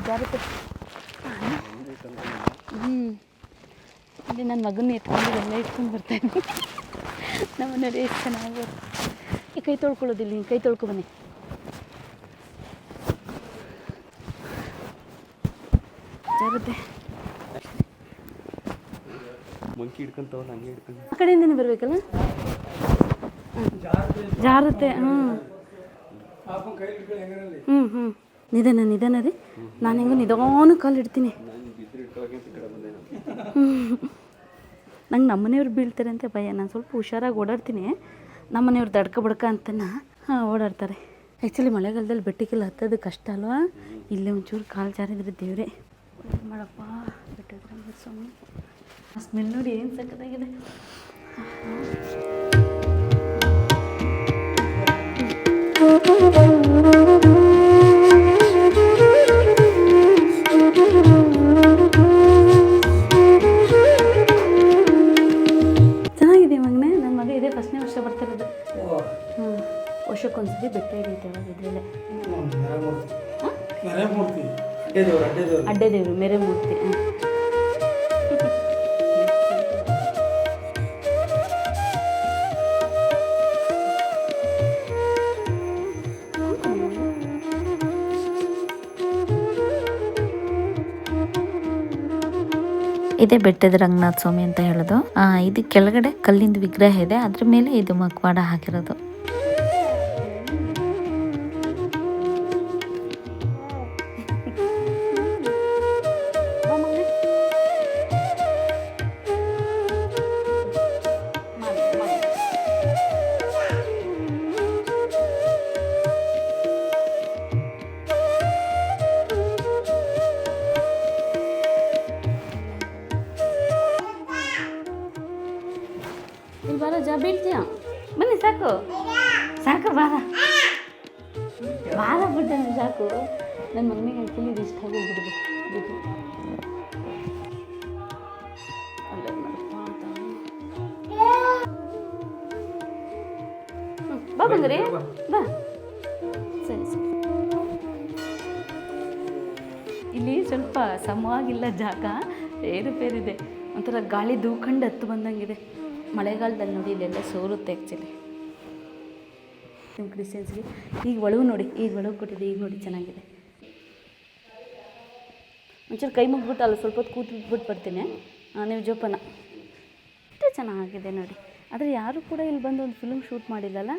ಜಾರುತ್ತೆ. ಇಲ್ಲಿ ನನ್ನ ಮಗನ ಎತ್ಕೊಂಡು ಎಲ್ಲ ಇಟ್ಕೊಂಡು ಬರ್ತಾಯಿದ್ದೀನಿ. ನಮ್ಮನೇಲಿ ಎಷ್ಟು ಚೆನ್ನಾಗಿ ಈ ಕೈ ತೊಳ್ಕೊಳ್ಳೋದಿಲ್ಲ, ಕೈ ತೊಳ್ಕೊ ಬನ್ನಿ. ಜಾರುತ್ತೆ. ಮಂಕಿ ಹಿಡ್ಕೊಂತವಲ್ಲ ಹಂಗೆ ಹಿಡ್ಕೊಂಡು ಆ ಕಡೆಯಿಂದನೇ ಬರಬೇಕಲ್ಲ, ಜಾರುತ್ತೆ. ನಿಧಾನ ರೀ, ನಾನು ಹೆಂಗೋ ನಿಧಾನ ಕಾಲು ಇಡ್ತೀನಿ. ನಂಗೆ ನಮ್ಮನೆಯವ್ರು ಬೀಳ್ತಾರೆ ಅಂತ ಭಯ, ನಾನು ಸ್ವಲ್ಪ ಹುಷಾರಾಗಿ ಓಡಾಡ್ತೀನಿ. ನಮ್ಮನೆಯವ್ರು ದಡ್ಕ ಬಡ್ಕ ಅಂತನ ಓಡಾಡ್ತಾರೆ. ಆ್ಯಕ್ಚುಲಿ ಮಳೆಗಾಲದಲ್ಲಿ ಬೆಟ್ಟಕ್ಕೆಲ್ಲ ಹತ್ತೋದು ಕಷ್ಟ ಅಲ್ವಾ, ಇಲ್ಲೇ ಒಂಚೂರು ಕಾಲು ಜಾರಿದ್ರೆ ದೇವ್ರೆ ಮಾಡಪ್ಪ. ಬೆಟ್ಟದ ಸ್ವಾಮಿ ಸ್ಮೆಲ್ ನೋಡಿ ಏನು ಸಕ್ಕತ್ತಾಗಿದೆ. ಚೆನ್ನಾಗಿದೆ ಮಗನೇ, ನನ್ನ ಮಗ ಇದೇ ಫಸ್ಟ್ನೇ ವರ್ಷ ಬರ್ತಿರೋದು. ವರ್ಷಕ್ಕೊಂದ್ಸತಿ ಬೆಟ್ಟ ಹಿಡಿಯುತ್ತೆ ಇದರಲ್ಲೇ. ಅಡ್ಡೆ ದೇವರು ಮೇರೆ ಮೂರ್ತಿ. ಇದೇ ಬೆಟ್ಟದ ರಂಗನಾಥ ಸ್ವಾಮಿ ಅಂತ ಹೇಳೋದು. ಇದು ಕೆಳಗಡೆ ಕಲ್ಲಿಂದ ವಿಗ್ರಹ ಇದೆ, ಅದ್ರ ಮೇಲೆ ಇದು ಮಕ್ವಾಡ ಹಾಕಿರೋದು. ಇಲ್ಲಿ ಬಾರ, ಜಾ ಬೀಳ್ತೀಯ, ಬನ್ನಿ ಸಾಕು ಸಾಕು, ಬಾರ ಬಾರ ಬಿಡ್ತಾನೆ ಸಾಕು. ನನ್ನ ಮಗನಿಗೆ ಆ್ಯಕ್ಚುಲಿ ಇದು ಇಷ್ಟ ಆಗೋಗ್ಬಿಡುದು. ಬಾ ಬಂದ್ರಿ, ಬಾ. ಸರಿ ಸರಿ. ಇಲ್ಲಿ ಸ್ವಲ್ಪ ಸಮವಾಗಿಲ್ಲ ಜಾಗ, ಏರುಪೇರಿದೆ, ಒಂಥರ ಗಾಳಿ ದೂಕಂಡು ಹತ್ತು ಬಂದಂಗಿದೆ. ಮಳೆಗಾಲದಲ್ಲಿ ನೋಡಿ ಇಲ್ಲೆಲ್ಲ ಸೋರುತ್ತೆ ಆ್ಯಕ್ಚುಲಿ. ನಿಮ್ಮ ಕ್ರಿಶ್ಚಿಯನ್ಸ್ಗೆ ಈಗ ಒಳವು ನೋಡಿ, ಈಗ ಒಳವು ಕೊಟ್ಟಿದೆ, ಈಗ ನೋಡಿ ಚೆನ್ನಾಗಿದೆ. ಒಂಚೂರು ಕೈ ಮುಗ್ಬಿಟ್ಟು ಅಲ್ಲ ಸ್ವಲ್ಪ ಹೊತ್ತು ಕೂತ್ಬಿಟ್ಟು ಬರ್ತೀನಿ. ನೀವು ಜೋಪಾನ. ಎಷ್ಟು ಚೆನ್ನಾಗಿದೆ ನೋಡಿ. ಆದರೆ ಯಾರೂ ಕೂಡ ಇಲ್ಲಿ ಬಂದು ಒಂದು ಫಿಲ್ಮ್ ಶೂಟ್ ಮಾಡಿಲ್ಲಲ್ಲ.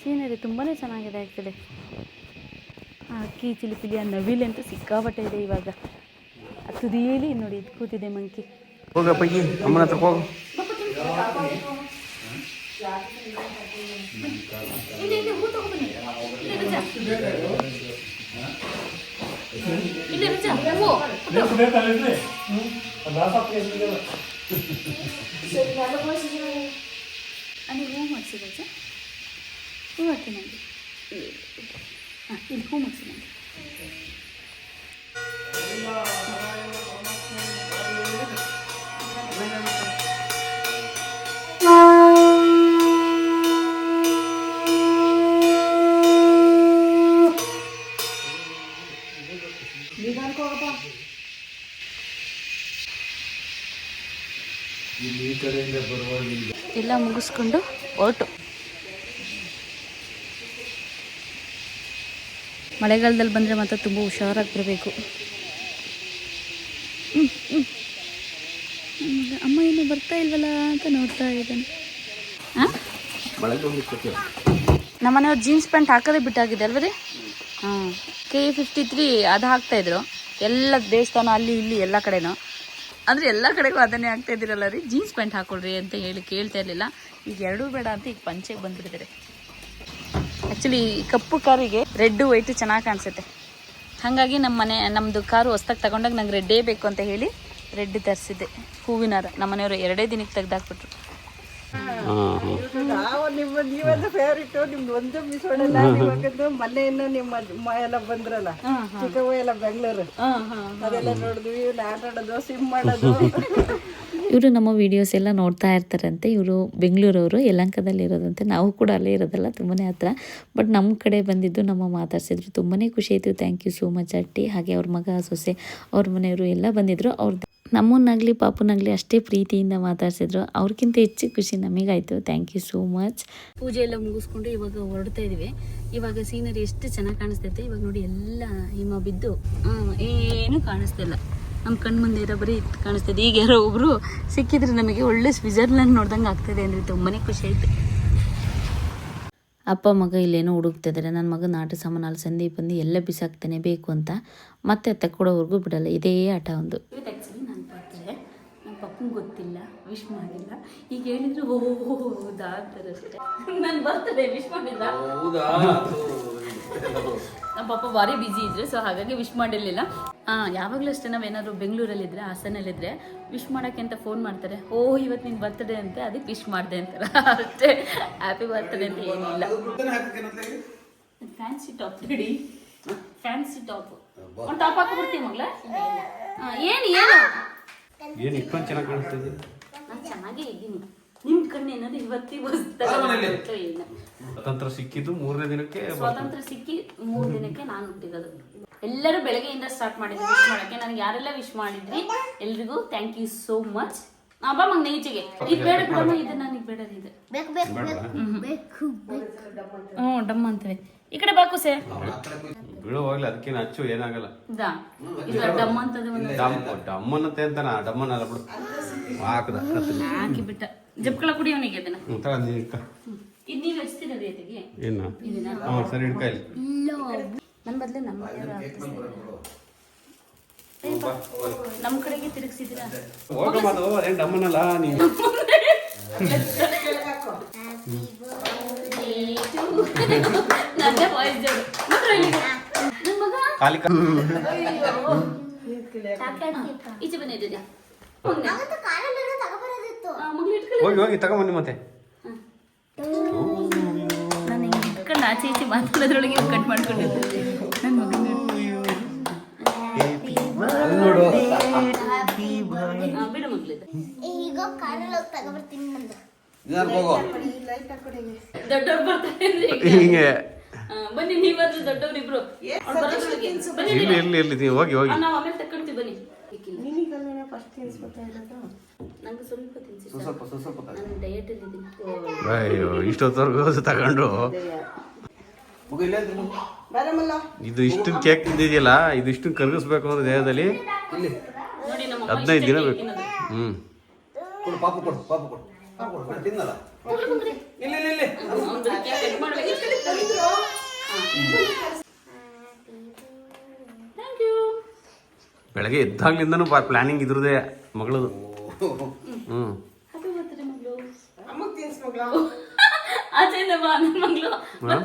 ಸೀನರಿ ತುಂಬಾ ಚೆನ್ನಾಗಿದೆ ಆ್ಯಕ್ಚುಲಿ. ಅಕ್ಕಿ ಚಿಲಿಪಿಲಿ ಆ ನವಿಲೆ ಅಂತ ಸಿಕ್ಕಾಪಟ್ಟೆ ಇದೆ ಇವಾಗ. ತುದಿಯಲ್ಲಿ ನೋಡಿ ಇದು ಕೂತಿದೆ ಮಂಕಿ. ಹೋಗಪ್ಪಿ ಅಮ್ಮನ ಹತ್ರ ಹೋಗು. ಹೂ ಮಾಡಿಸಿದ ಹೂ ಹಾಕಿ ನನಗೆ. ಹಾಂ ಇಲ್ಲಿ ಹೂ ಮಾಡಿಸಿ ನನಗೆ. ಎಲ್ಲ ಮುಗಿಸ್ಕೊಂಡು ಹೊರಟು. ಮಳೆಗಾಲದಲ್ಲಿ ಬಂದರೆ ಮಾತ್ರ ತುಂಬ ಹುಷಾರಾಗಿ ಬರಬೇಕು. ಅಮ್ಮ ಇನ್ನೂ ಬರ್ತಾ ಇಲ್ವಲ್ಲ ಅಂತ ನೋಡ್ತಾ ಇದ್ದಾನೆ. ನಮ್ಮನೆಯವ್ರು ಜೀನ್ಸ್ ಪ್ಯಾಂಟ್ ಹಾಕೋದೇ ಬಿಟ್ಟಾಗಿದೆ ಅಲ್ವ ರೀ? ಹಾಂ, K53 ಅದು ಹಾಕ್ತಾಯಿದ್ರು. ಎಲ್ಲ ದೇವಸ್ಥಾನ ಅಲ್ಲಿ ಇಲ್ಲಿ ಎಲ್ಲ ಕಡೆನೂ, ಅಂದರೆ ಎಲ್ಲ ಕಡೆಗೂ ಅದನ್ನೇ ಆಗ್ತಾ ಇದ್ದೀರಲ್ಲ ರೀ, ಜೀನ್ಸ್ ಪ್ಯಾಂಟ್ ಹಾಕೊಳ್ರಿ ಅಂತ ಹೇಳಿ ಕೇಳ್ತಾ ಇರಲಿಲ್ಲ. ಈಗ ಎರಡೂ ಬೇಡ ಅಂತ ಈಗ ಪಂಚೆಗೆ ಬಂದುಬಿಟ್ಟಿದ್ದಾರೆ. ಆ್ಯಕ್ಚುಲಿ ಕಪ್ಪು ಕಾರಿಗೆ ರೆಡ್ಡು ವೈಟು ಚೆನ್ನಾಗಿ ಕಾಣಿಸುತ್ತೆ. ಹಾಗಾಗಿ ನಮ್ಮದು ಕಾರು ಹೊಸ್ದಾಗಿ ತಗೊಂಡಾಗ ನಂಗೆ ರೆಡ್ಡೇ ಬೇಕು ಅಂತ ಹೇಳಿ ರೆಡ್ ತರಿಸಿದ್ದೆ. ಹೂವಿನ ಹಾರ ನಮ್ಮನೆಯವರು 2 ದಿನಕ್ಕೆ ತೆಗೆದಾಕ್ಬಿಟ್ರು. ನೀವೆಲ್ಲ ಫೇವ್ರೇಟ್, ನಿಮ್ದು ಒಂದು ಮಿಸೋಡಲ್ಲ. ನಿಮಗದು ಮೊನ್ನೆಯನ್ನು ನಿಮ್ಮ ಎಲ್ಲ ಬಂದ್ರಲ್ಲ, ಚಿಕ್ಕವ ಎಲ್ಲ ಬೆಂಗಳೂರು, ಅದೆಲ್ಲ ನೋಡಿದ್ವಿ. ಆಟಾಡೋದು, ಸ್ವಿಮ್ ಮಾಡೋದು. ಇವರು ನಮ್ಮ ವೀಡಿಯೋಸ್ ಎಲ್ಲ ನೋಡ್ತಾ ಇರ್ತಾರಂತೆ. ಇವರು ಬೆಂಗಳೂರವರು, ಯಲಹಂಕದಲ್ಲಿ ಇರೋದಂತೆ. ನಾವು ಕೂಡ ಅಲ್ಲೇ ಇರೋದಲ್ಲ, ತುಂಬಾ ಹತ್ರ. ಬಟ್ ನಮ್ಮ ಕಡೆ ಬಂದಿದ್ದು ನಮ್ಮ ಮಾತಾಡ್ಸಿದ್ರು, ತುಂಬಾ ಖುಷಿ ಆಯಿತು. ಥ್ಯಾಂಕ್ ಯು ಸೋ ಮಚ್ ಅಟ್ಟಿ. ಹಾಗೆ ಅವ್ರ ಮಗ, ಸೊಸೆ, ಅವ್ರ ಮನೆಯವರು ಎಲ್ಲ ಬಂದಿದ್ದರು. ಅವ್ರದ್ದು ನಮ್ಮನ್ನಾಗಲಿ ಪಾಪುನಾಗಲಿ ಅಷ್ಟೇ ಪ್ರೀತಿಯಿಂದ ಮಾತಾಡ್ಸಿದ್ರು. ಅವ್ರಿಗಿಂತ ಹೆಚ್ಚು ಖುಷಿ ನಮಗಾಯಿತು. Thank you so much. ಪೂಜೆ ಎಲ್ಲ ಮುಗಿಸ್ಕೊಂಡು ಇವಾಗ ಹೊರಡ್ತಾ ಇದ್ದೀವಿ. ಇವಾಗ ಸೀನರಿ ಎಷ್ಟು ಚೆನ್ನಾಗಿ ಕಾಣಿಸ್ತೈತೆ. ಇವಾಗ ನೋಡಿ ಎಲ್ಲ ಹಿಮ ಬಿದ್ದು ಏನು ಕಾಣಿಸ್ತಿಲ್ಲ. ನಮ್ಮ ಕಣ್ಣು ಮುಂದೆ ಇರೋ ಬರೀ ಇತ್ತು ಕಾಣಿಸ್ತದೆ. ಈಗ ಯಾರೋ ಒಬ್ರು ಸಿಕ್ಕಿದ್ರೆ ನಮಗೆ ಒಳ್ಳೆ ಸ್ವಿಟ್ಜರ್ಲ್ಯಾಂಡ್ ನೋಡ್ದಂಗೆ ಆಗ್ತದೆ ಅಂದರೆ ತುಂಬಾ ಖುಷಿ ಆಯ್ತು. ಅಪ್ಪ ಮಗ ಇಲ್ಲೇನೋ ಹುಡುಕ್ತಿದ್ದಾರೆ. ನನ್ನ ಮಗನ ಆಟ ಸಾಮಾನು ಅಲ್ಲಿ ಸಂದಿ ಬಂದು ಎಲ್ಲ ಬಿಸಾಕ್ತೇನೆ ಬೇಕು ಅಂತ, ಮತ್ತೆ ತಕ್ಕೊಡೋವರೆಗೂ ಬಿಡಲ್ಲ. ಇದೇ ಆಟ ಒಂದು. ಇವತ್ತು ಆ್ಯಕ್ಚುಲಿ ನಾನು ಬರ್ತಡೆ, ನಮ್ಮ ಪಪ್ಪಂಗೆ ಗೊತ್ತಿಲ್ಲ, ವಿಶ್ ಮಾಡಿಲ್ಲ. ಈಗ ಹೇಳಿದ್ರು ಹೌದಾ ಅಂತಾರೆ ಅಷ್ಟೇ. ನಾನು ಬರ್ತಡೆ ವಿಶ್ ಮಾಡಿಲ್ಲ. ನಮ್ಮ ಪಪ್ಪ ಭಾರಿ ಬ್ಯುಸಿ ಇದ್ರು, ಸೊ ಹಾಗಾಗಿ ವಿಶ್ ಮಾಡಿರಲಿಲ್ಲ. ಯಾವಾಗಲೂ ಅಷ್ಟೇ ನಾವೇನಾದ್ರು ಬೆಂಗಳೂರಲ್ಲಿದ್ದರೆ ಹಾಸನಲ್ಲಿದ್ದರೆ ವಿಶ್ ಮಾಡೋಕ್ಕೆ ಅಂತ ಫೋನ್ ಮಾಡ್ತಾರೆ. ಇವತ್ತು ನಿನ್ನ ಬರ್ತಡೇ ಅಂತೆ, ಅದಕ್ಕೆ ವಿಶ್ ಮಾಡಿದೆ ಅಂತಾರೆ ಅಷ್ಟೇ. ಹ್ಯಾಪಿ ಬರ್ತಡೇ ಅಂತ ಏನಿಲ್ಲ. ಫ್ಯಾನ್ಸಿ ಟಾಪ್ ಬಿಡಿ, ಫ್ಯಾನ್ಸಿ ಟಾಪ್ ಒಂದು ಟಾಪ್ ಹಾಕೊಬಿಡ್ತೀವಿ ಮಗಳ. ಏನು ಏನು ಇಷ್ಟೊಂದು ಚೆನ್ನಾಗಿ ಕಾಣಿಸ್ತಿದೆ. ನಾನು ಚೆನ್ನಾಗೇ ಇದ್ದೀನಿ. ನಿಮ್ಮ ಕಣ್ಣು ಏನಾದ್ರು ಇವತ್ತಿಗೆ ಹೊಸ್ತಾಗ ಇಲ್ಲ. ಸ್ವಾತಂತ್ರ್ಯ ಸಿಕ್ಕಿದ್ದು 3ನೇ ದಿನಕ್ಕೆ, ಸ್ವಾತಂತ್ರ್ಯ ಸಿಕ್ಕಿ 3 ದಿನಕ್ಕೆ ನಾನು ಹುಟ್ಟಿರೋದು. ಎಲ್ಲರೂ ಬೆಳಗ್ಗೆಯಿಂದ ಸ್ಟಾರ್ಟ್ ಮಾಡಿದ್ರು ವಿಶ್ ಮಾಡೋಕ್ಕೆ. ನನಗೆ ಯಾರೆಲ್ಲ ವಿಶ್ ಮಾಡಿದ್ರಿ ಎಲ್ರಿಗೂ ಥ್ಯಾಂಕ್ ಯು ಸೋ ಮಚ್. ಬಾ ಮಂಗ್ ನೆಂಚಿಗೆ ಇದು ಬೇಡ ಬಿಡಮ್ಮ, ಇದು ನನಗೆ ಬೇಡ, ಇದು ಡಮ್ಮ ಅಂತೇವೆ. ಈ ಕಡೆ ಬಾಕು ಸೇ ಬೀಳುವಾಗ್ಲಿ ಅದಕ್ಕೇನು ಹಚ್ಚು ಏನಾಗಲ್ಲ. ಡಮ್ಮ ಅಂತದೆ ಒಂದು ಡಮ್ಮನತ್ತೆ ಅಂತಾನ, ಡಮ್ಮನಲ್ಲ ಬಿಡು. ಹಾಕದ ಹಾಕಿ ಬಿಟ್ಟ ಜಪ್ಕಳ ಕುಡಿಯೋನಿಗೆ ಅದನ್ನ. ಇದು ನೀವು ಹಚ್ತೀರ ರೀತಿಗೆ ಏನು ಸರಿ ಹಿಡ್ಕಾಯಿಲ್ಲ. ನನ್ನ ಬದಲೇ ನಮ್ಮ ನಮ್ಮ ಕಡೆಗೆ ತಿರುಗಿಸಿದ್ದೀರಾ? ಹೋಗಮ್ಮದು ಅದೇನು ಡಮ್ಮನಲ್ಲ ನೀನು. ನನ್ನೇ ವಾಯ್ಸ್ ಜೋರು. ನನ್ನ ಮಗ ಈಚೆ ಬಂದಿದ್ದೀರಿ. ಹೋಗಿ ಹೋಗಿ ತಗೊಂಬನ್ನಿ ಮತ್ತೆ. ನಾನು ಹಿಂಗೆ ಇಟ್ಕೊಂಡು ಆಚೆ ಈಚೆ ಮಾತಾಡೋದ್ರೊಳಗೆ ಕಟ್ ಮಾಡ್ಕೊಂಡಿದ್ದೆ. ನನ್ನ ಮಗನ ಬಿಡು ಮಗ್ಲಿದ್ದು ದೊಡ್ಡವ್ರು ಬರ್ತಾರೆ ಹಿಂಗೆ ಬನ್ನಿ. ನೀವಾದ್ರೂ ದೊಡ್ಡವ್ರಿಬ್ರು ಇರ್ಲಿ ಹೋಗಿ ಹೋಗಿ. ನಾವು ಆಮೇಲೆ ತಕ್ಕೊಳ್ತೀವಿ ಬನ್ನಿ. ನಂಗೆ ಸ್ವಲ್ಪ ತಿನ್ಸಿ, ನಾನು ಡಯಟಲ್ಲಿ ಇದ್ದೀನಿ. ಅಯ್ಯೋ ಇಷ್ಟೊತ್ತವರೆಗೂ ತಗೊಂಡು ಇದು ಇಷ್ಟನ್ ಕೇಕ್ ತಿಂದಿದೆಯಲ್ಲ, ಇದು ಇಷ್ಟನ್ ಕರಗಿಸ್ಬೇಕು ಅಂದ್ರೆ ದೇಹದಲ್ಲಿ ನೋಡಿ ನಮ್ಮ 15 ದಿನ ಬೇಕು. ಬೆಳಗ್ಗೆ ಎದ್ದಾಗ್ಲಿಂದನೂ ಪ್ಲಾನಿಂಗ್ ಇದ್ರದೇ ಮಗಳದು. ಆಚೆಯಿಂದ ಬಾ ನನ್ನ ಮಗಳು.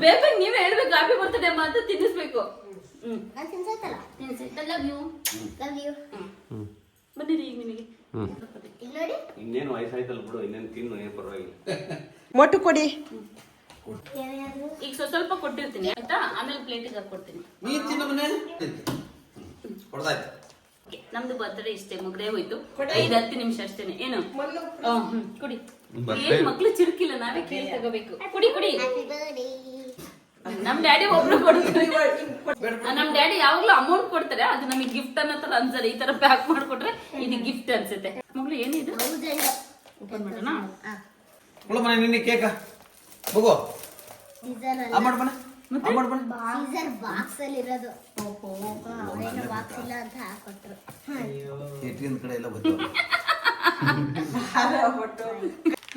ಬೇಗ ನೀವೇ ಹೇಳ್ಬೇಕು ಹ್ಯಾಪಿ ಬರ್ತಡೇ ಅಮ್ಮ ಅಂತ ತಿನ್ನಿಸ್ಬೇಕು. ಬನ್ನಿರಿ ಈಗ ನಿಮಗೆ ಇನ್ನೇನು ವಯಸ್ಸಾಯ್ತಲ್ಲ ಬಿಡು, ಇನ್ನೇನು ತಿನ್ನು, ಏನು ಪರವಾಗಿಲ್ಲ. ಮೊಟ್ಟು ಕೊಡಿ. ಈಗ ಸ್ವಲ್ಪ ಕೊಟ್ಟಿರ್ತೀನಿ ಆಯ್ತಾ, ಆಮೇಲೆ ಪ್ಲೇಟಿಗೆ ಹಾಕೊಡ್ತೀನಿ. ನಮ್ದು ಬರ್ತಡೇ ಇಷ್ಟೇ ಮುಗ್ದೇ ಹೋಯ್ತು. 5-10 ನಿಮಿಷ ಅಷ್ಟೇನೆ. ಏನು ಕುಡಿ. ಏನ್ ಮಕ್ಳು ಚಿರುಕಿಲ್ಲ, ನಾವೇ ಕೇಳಿ ತಗೋಬೇಕು. ಕುಡಿ ಕುಡಿ. ನಮ್ ಡ್ಯಾಡಿ ಒಬ್ರು ಕೊಡ್ತಾರೆ. ನಮ್ ಡ್ಯಾಡಿ ಯಾವಾಗ್ಲೂ ಅಮೌಂಟ್ ಕೊಡ್ತಾರೆ, ಅದು ನಮಗೆ ಗಿಫ್ಟ್ ಅನ್ನೋ ತರ ಅನ್ಸಲ್ಲ. ಈ ತರ ಪ್ಯಾಕ್ ಮಾಡ್ಕೊಟ್ರೆ ಇದು ಗಿಫ್ಟ್ ಅನ್ಸುತ್ತೆ. ಮಗಳು ಏನಿದು ಓಪನ್ ಮಾಡೋಣ. ನಿನ್ನೆ ಕೇಕ ಹೋಗೋ ಬಾಕ್ಸ್ ಅಲ್ಲಿ ಇರೋದು ಬಾಕ್ಸ್ ಇಲ್ಲ ಅಂತ ಹಾಕೊಟ್ರು. ಕಡೆ ಎಲ್ಲ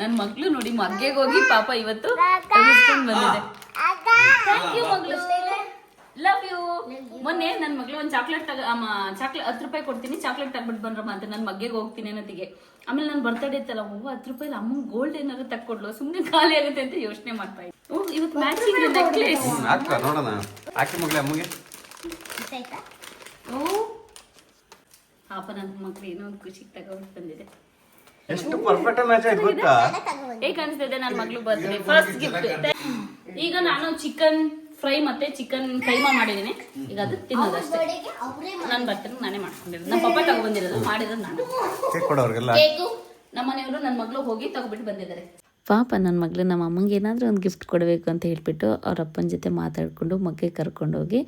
ನನ್ ಮಗ್ಳು ನೋಡಿ ಮಗ್ಗೆಗೆ ಹೋಗಿ ಪಾಪ ಇವತ್ತು ತೆಗೆಸ್ಕೊಂಡ್ ಬಂದಿದೆ. ಥ್ಯಾಂಕ್ ಯು ಮಗಳು, ಲವ್ ಯು. ಮೊನ್ನೆ ನನ್ ಮಗಳು ಒಂದ್ ಚಾಕ್ಲೇಟ್ ಚಾಕ್ಲೇಟ್ 10 ರೂಪಾಯಿ ಕೊಡ್ತೀನಿ, ಚಾಕ್ಲೇಟ್ ತಗ್ಬಿಟ್ಟು ಬಂದ್ರಮ್ಮ ಅಂತ ನನ್ ಮಗ್ಗೆಗೆ ಹೋಗ್ತೀನಿ ಅನ್ನೋತಿಗೆ. ಆಮೇಲೆ ನನ್ ಬರ್ತಡೇ ಇತ್ತಲ್ಲ, 10 ರೂಪಾಯಿ ಅಮ್ಮ ಗೋಲ್ಡ್ ಏನಾದ್ರು ತಕ್ಕೊಡ್ಲು, ಸುಮ್ನೆ ಖಾಲಿ ಆಗುತ್ತೆ ಅಂತ ಯೋಚನೆ ಮಾಡ್ತಾ ಇದ್ದೆ. ಇವತ್ತು ಮ್ಯಾಚಿಂಗ್ ನೆಕ್ಲೆಸ್ ಹಾಕ ನೋಡೋಣ. ಹಾಕಿ ಮಗಳೇ ಅಮ್ಮಗೆ. ಪಾಪ ನನ್ನ ಮಕ್ಳು ಏನೋ ಒಂದು ಖುಷಿಗೆ ತಗೊಂಡು ಬಂದಿದೆ. ಎಷ್ಟು ಪರ್ಫೆಕ್ಟ್ ಮ್ಯಾಚ್ ಆಯ್ತು ಗೊತ್ತಾ? ಹೇಗೆ ಅನಿಸ್ತಿದೆ ನನ್ನ ಮಗಳು ಬರ್ತ್ಡೇ ಫಸ್ಟ್ ಗಿಫ್ಟ್. ಈಗ ನಾನು ಚಿಕನ್ ಫ್ರೈ ಮತ್ತೆ ಚಿಕನ್ ಕೈಮಾ ಮಾಡಿದ್ದೀನಿ. ಈಗ ಅದು ತಿನ್ನೋದಷ್ಟೇ. ನಾನು ಬರ್ತೇನೆ, ನಾನೇ ಮಾಡ್ಕೊಂಡಿರೋದು. ನಮ್ಮ ಪಪ್ಪ ತಗೊಬಂದಿರೋದು, ಮಾಡಿರೋದು ನಾನು. ಕೇಕು ನಮ್ಮ ಮನೆಯವರು ನನ್ನ ಮಗಳು ಹೋಗಿ ತಗೊಬಿಟ್ಟು ಬಂದಿದ್ದಾರೆ. ಪಾಪ ನನ್ನ ಮಗಳು ನಮ್ಮ ಅಮ್ಮಂಗೆ ಏನಾದರೂ ಒಂದು ಗಿಫ್ಟ್ ಕೊಡಬೇಕು ಅಂತ ಹೇಳ್ಬಿಟ್ಟು ಅವ್ರ ಅಪ್ಪನ ಜೊತೆ ಮಾತಾಡಿಕೊಂಡು ಮಗ್ಗೆ ಕರ್ಕೊಂಡೋಗಿ,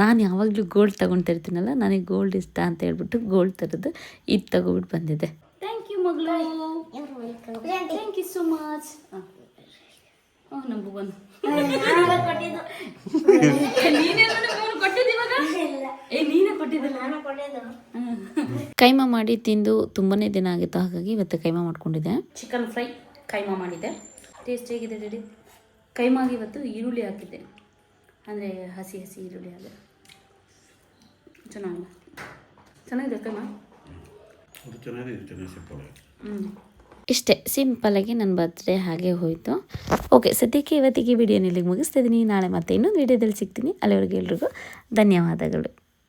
ನಾನು ಯಾವಾಗಲೂ ಗೋಲ್ಡ್ ತೊಗೊಳ್ತಿರ್ತೀನಲ್ಲ, ನನಗೆ ಗೋಲ್ಡ್ ಇಷ್ಟ ಅಂತ ಹೇಳ್ಬಿಟ್ಟು ಗೋಲ್ಡ್ ಥರದ್ದು ಇದು ತಗೊಬಿಟ್ಟು ಬಂದಿದೆ. ಥ್ಯಾಂಕ್ ಯು ಮಗಳು, ಥ್ಯಾಂಕ್ ಯು ಸೋ ಮಚ್. ನಂಬು ಬಂದು ಕೈಮಾ ಮಾಡಿ ತಿಂದು ತುಂಬಾ ದಿನ ಆಗಿತ್ತು, ಹಾಗಾಗಿ ಇವತ್ತು ಕೈಮಾ ಮಾಡ್ಕೊಂಡಿದ್ದೆ. ಚಿಕನ್ ಫ್ರೈ ಕೈಮಾ ಮಾಡಿದ್ದೆ. ಟೇಸ್ಟ್ ಹೇಗಿದೆ ರೆಡಿ? ಕೈಮಾಗಿ ಇವತ್ತು ಈರುಳ್ಳಿ ಹಾಕಿದ್ದೆ, ಅಂದರೆ ಹಸಿ ಹಸಿ ಈರುಳ್ಳಿ ಹಾಗೆ ಚೆನ್ನಾಗಿದೆ ಕೈಮಾ. ಇಷ್ಟೇ ಸಿಂಪಲ್ಲಾಗಿ ನನ್ನ ಬರ್ತ್ಡೇ ಹಾಗೆ ಹೋಯಿತು. ಓಕೆ, ಸದ್ಯಕ್ಕೆ ಇವತ್ತಿಗೆ ವಿಡಿಯೋನ ಇಲ್ಲಿಗೆ ಮುಗಿಸ್ತಾ ಇದ್ದೀನಿ. ನಾಳೆ ಮತ್ತೆ ಇನ್ನೊಂದು ವಿಡಿಯೋದಲ್ಲಿ ಸಿಗ್ತೀನಿ. ಅಲ್ಲಿವರೆಗೆ ಎಲ್ರಿಗೂ ಧನ್ಯವಾದಗಳು.